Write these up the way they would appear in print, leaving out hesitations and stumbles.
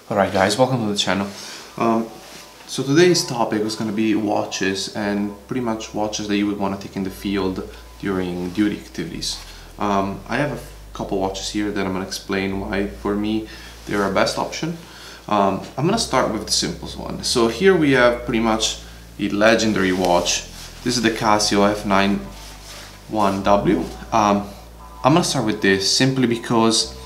Alright guys, welcome to the channel. So today's topic is going to be watches, and pretty much watches that you would want to take in the field during duty activities. I have a couple watches here that I'm going to explain why for me they're a best option. I'm going to start with the simplest one. So here we have pretty much a legendary watch. This is the Casio F9 1W. I'm going to start with this simply because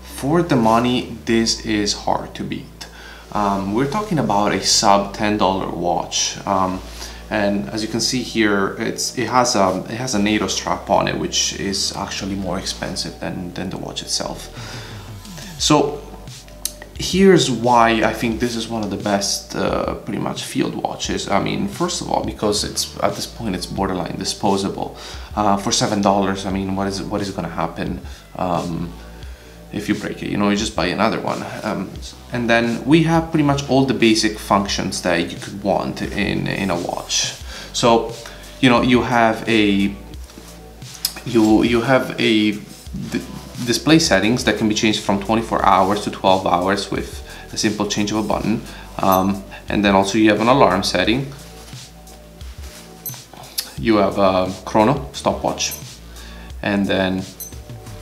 for the money this is hard to beat. We're talking about a sub $10 watch, and as you can see here, it has a NATO strap on it, which is actually more expensive than the watch itself. So here's why I think this is one of the best pretty much field watches. I mean, first of all, because it's at this point it's borderline disposable. For $7, I mean, what is going to happen if you break it? You know, you just buy another one. And then we have pretty much all the basic functions that you could want in a watch. So, you know, you have a display settings that can be changed from 24 hours to 12 hours with a simple change of a button. And then also you have an alarm setting. You have a chrono, stopwatch, and then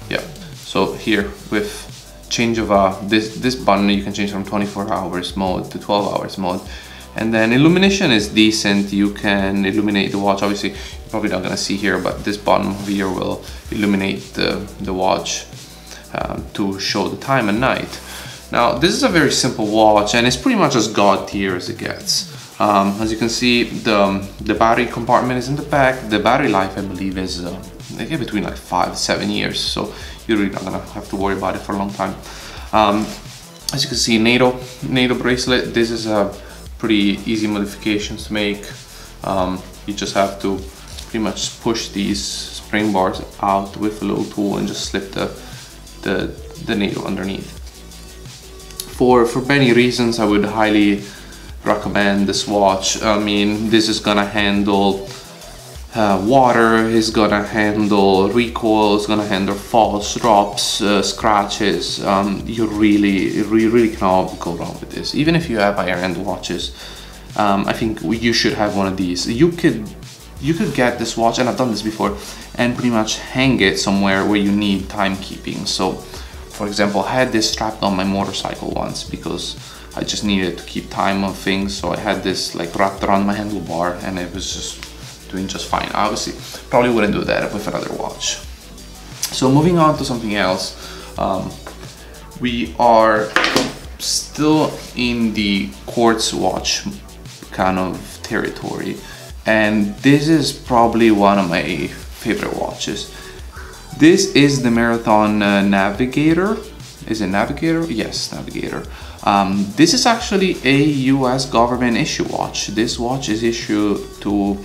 yeah. So here with change of this button, you can change from 24 hours mode to 12 hours mode. And then illumination is decent. You can illuminate the watch. Obviously you're probably not gonna see here, but this button over here will illuminate the watch to show the time at night. Now this is a very simple watch, and it's pretty much as god tier as it gets. As you can see, the battery compartment is in the back. The battery life, I believe, is between like 5 to 7 years, so you're really not gonna have to worry about it for a long time. As you can see, NATO bracelet. This is a pretty easy modifications to make. You just have to pretty much push these spring bars out with a little tool and just slip the NATO underneath. For many reasons, I would highly recommend this watch. I mean, this is gonna handle water, is gonna handle recoil, is gonna handle falls, drops, scratches. You really cannot go wrong with this. Even if you have higher end watches, I think you should have one of these. You could get this watch, and I've done this before, and pretty much hang it somewhere where you need timekeeping. So for example, I had this strapped on my motorcycle once because I just needed to keep time on things. So I had this like wrapped around my handlebar, and it was just doing just fine. Obviously probably wouldn't do that with another watch. So moving on to something else, we are still in the quartz watch kind of territory, and this is probably one of my favorite watches. This is the Marathon Navigator. Is it Navigator? Yes, Navigator. This is actually a US government issue watch. This watch is issued to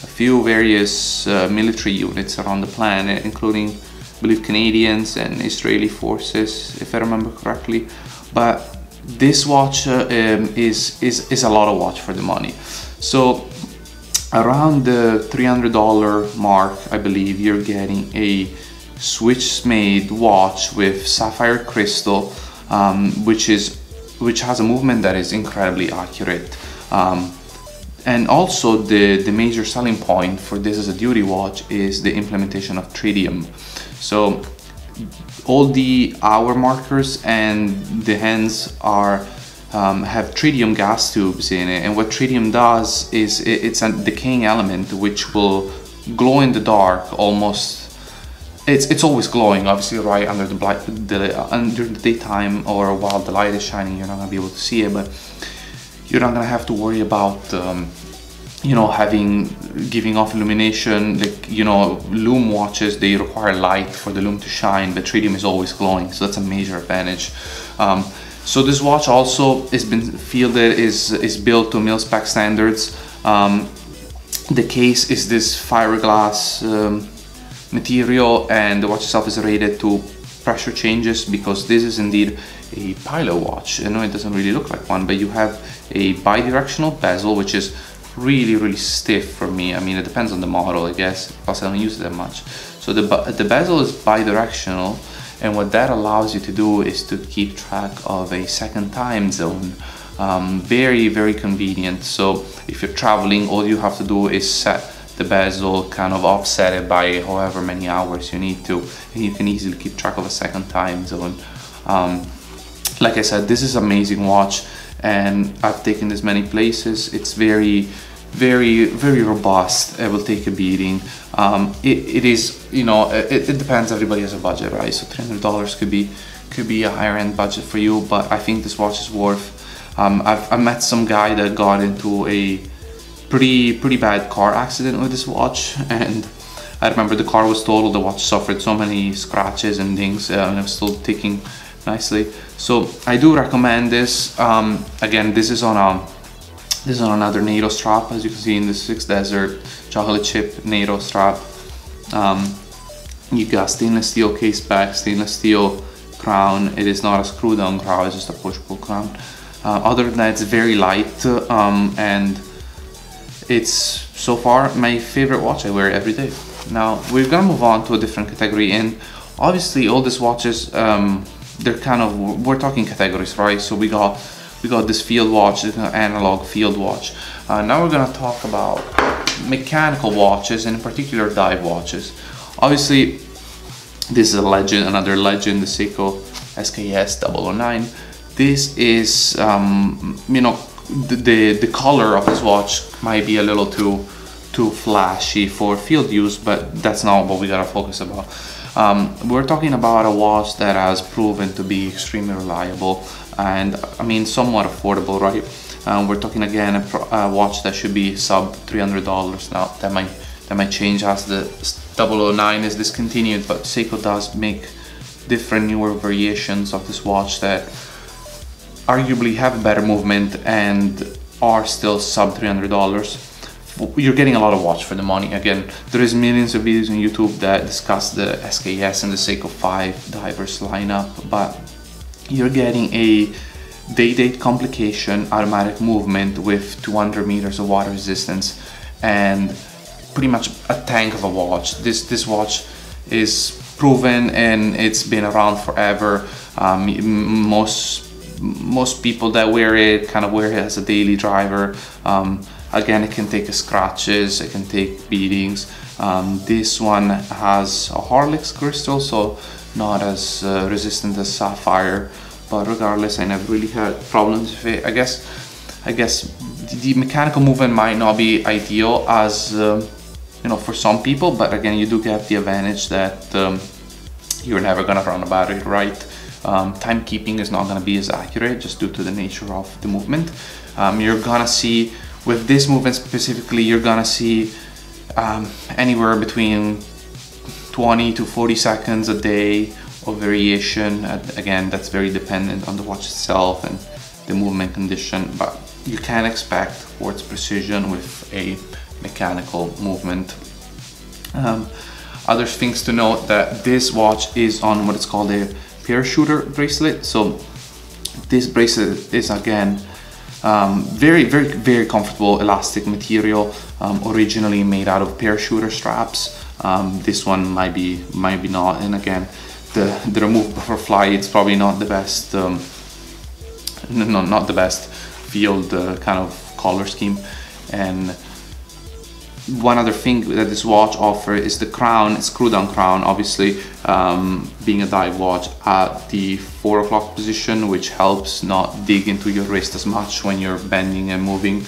a few various military units around the planet, including, I believe, Canadians and Israeli forces, if I remember correctly. But this watch is a lot of watch for the money. So around the $300 mark, I believe, you're getting a Swiss-made watch with sapphire crystal, which has a movement that is incredibly accurate. And also the major selling point for this as a duty watch is the implementation of tritium. So all the hour markers and the hands have tritium gas tubes in it, and what tritium does is it's a decaying element which will glow in the dark almost. It's always glowing, obviously, right under under the daytime, or while the light is shining, you're not gonna be able to see it, but you're not gonna have to worry about you know, giving off illumination. Like, you know, lume watches, they require light for the lume to shine, but tritium is always glowing, so that's a major advantage. So this watch also has been fielded, is built to mil spec standards. The case is this fiberglass material, and the watch itself is rated to pressure changes, because this is indeed a pilot watch. I know it doesn't really look like one, but you have a bi-directional bezel, which is really stiff for me. I mean, it depends on the model, I guess, plus I don't use it that much. So the bezel is bi-directional, and what that allows you to do is to keep track of a second time zone. Very, very convenient. So if you're traveling, all you have to do is set the bezel, kind of offset it by however many hours you need to, and you can easily keep track of a second time zone. Like I said, this is an amazing watch, and I've taken this many places. It's very, very, very robust. It will take a beating. It is, you know, it depends. Everybody has a budget, right? So $300 could be a higher end budget for you, but I think this watch is worth. I've met some guy that got into a pretty bad car accident with this watch, and I remember the car was totaled. The watch suffered so many scratches and things, and it was still ticking nicely. So I do recommend this. Again, this is on another NATO strap, as you can see in the Six Desert chocolate chip NATO strap. You got stainless steel case back, stainless steel crown. It is not a screw down crown, it's just a push pull crown. Other than that, it's very light, and it's so far my favorite watch. I wear it every day. Now we're gonna move on to a different category, and obviously all these watches, they're kind of, we're talking categories, right? So we got this field watch, this analog field watch. Now we're gonna talk about mechanical watches, and in particular dive watches. Obviously this is a legend, another legend, the Seiko SKX009. This is, you know, the color of this watch might be a little too flashy for field use, but that's not what we gotta focus about. We're talking about a watch that has proven to be extremely reliable, and I mean somewhat affordable, right? We're talking again a watch that should be sub $300. Now that might change as the 009 is discontinued, but Seiko does make different newer variations of this watch that arguably have better movement and are still sub $300. You're getting a lot of watch for the money. Again, there is millions of videos on YouTube that discuss the SKS and the Seiko 5 divers lineup, but you're getting a day-date complication automatic movement with 200 meters of water resistance and pretty much a tank of a watch. This watch is proven and it's been around forever. Most people that wear it kind of wear it as a daily driver. Again, it can take scratches, it can take beatings. This one has a Harlex crystal, so not as resistant as sapphire, but regardless, I never really had problems with it. I guess the mechanical movement might not be ideal as you know, for some people, but again, you do get the advantage that you're never gonna run a battery, right? Timekeeping is not gonna be as accurate just due to the nature of the movement. You're gonna see, with this movement specifically, you're gonna see anywhere between 20 to 40 seconds a day of variation. Again, that's very dependent on the watch itself and the movement condition, but you can expect towards precision with a mechanical movement. Other things to note, that this watch is on what is called a parachuter bracelet. So this bracelet is again very comfortable elastic material, originally made out of parachuter straps. This one might be not, and again the removable for flight, it's probably not the best not the best field kind of color scheme. And one other thing that this watch offers is the crown, screw down crown, obviously being a dive watch at the 4 o'clock position, which helps not dig into your wrist as much when you're bending and moving.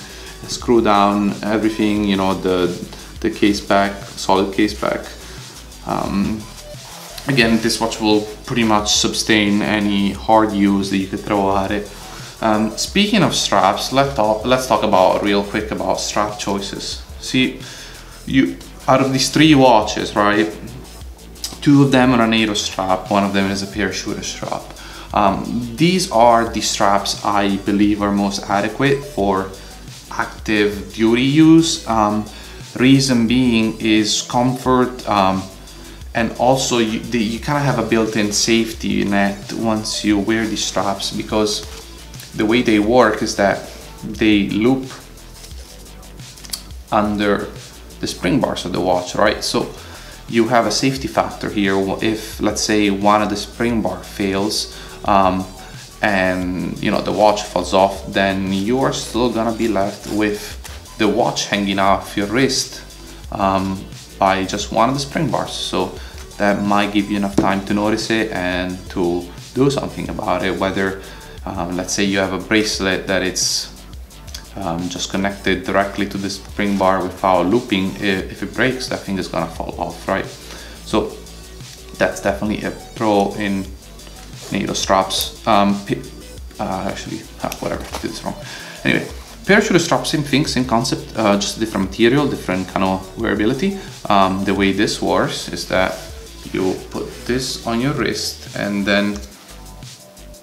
Screw down everything, you know, the case back, solid case back. Again, this watch will pretty much sustain any hard use that you could throw at it. Speaking of straps, let's talk about real quick about strap choices. See, out of these 3 watches, right, 2 of them are a NATO strap, 1 of them is a parachuter strap. These are the straps I believe are most adequate for active duty use. Reason being is comfort, and also you kind of have a built-in safety net once you wear these straps, because the way they work is that they loop under the spring bars of the watch, right? So you have a safety factor here. If, let's say, one of the spring bar fails, and you know the watch falls off, then you're still gonna be left with the watch hanging off your wrist by just one of the spring bars. So that might give you enough time to notice it and to do something about it. Whether let's say you have a bracelet that it's just connected directly to the spring bar without looping, if it breaks, that thing is gonna fall off, right? So that's definitely a pro in NATO straps. Actually, whatever, I did this wrong. Anyway, parachute strap, same thing, same concept, just different material, different kind of wearability. The way this works is that you put this on your wrist, and then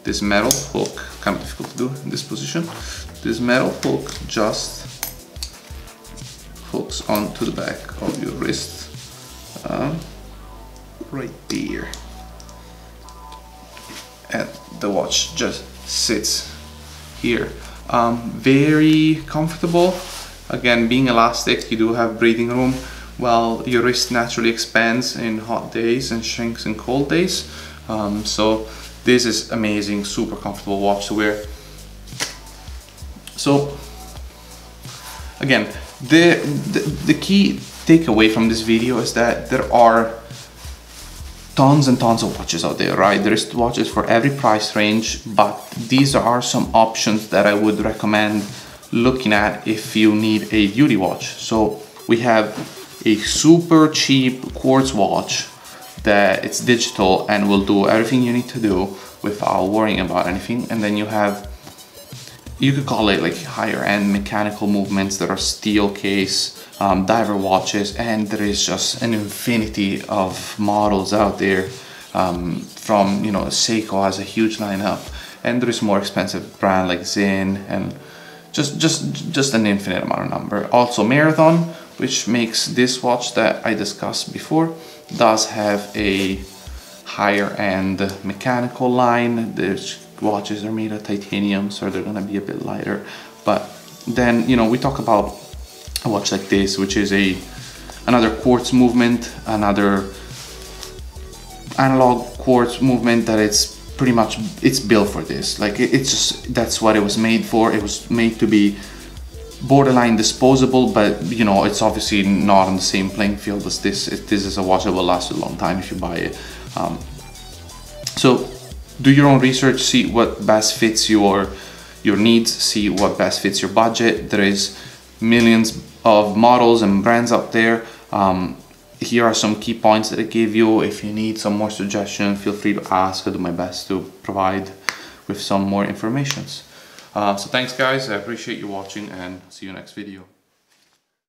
this metal hook, kind of difficult to do in this position, this metal hook just hooks onto the back of your wrist, right there, and the watch just sits here. Very comfortable. Again, being elastic, you do have breathing room. Well, your wrist naturally expands in hot days and shrinks in cold days. So this is amazing, super comfortable watch to wear. So again, the key takeaway from this video is that there are tons and tons of watches out there, right? There's watches for every price range, but these are some options that I would recommend looking at if you need a beauty watch. So we have a super cheap quartz watch that it's digital and will do everything you need to do without worrying about anything. And then you have, you could call it like higher end mechanical movements that are steel case, diver watches, and there is just an infinity of models out there. From, you know, Seiko has a huge lineup, and there is more expensive brand like Zin, and just an infinite amount of number. Also Marathon, which makes this watch that I discussed before, does have a higher end mechanical line. The watches are made of titanium, so they're gonna be a bit lighter. But then, you know, we talk about a watch like this, which is another quartz movement, another analog quartz movement that it's pretty much, it's built for this. Like it's just, that's what it was made for. It was made to be borderline disposable, but you know, it's obviously not on the same playing field as this. This is a watch that will last a long time if you buy it. So do your own research, see what best fits your needs, see what best fits your budget. There is millions of models and brands out there. Here are some key points that I gave you. If you need some more suggestions, feel free to ask. I'll do my best to provide with some more information. So thanks guys, I appreciate you watching, and see you next video.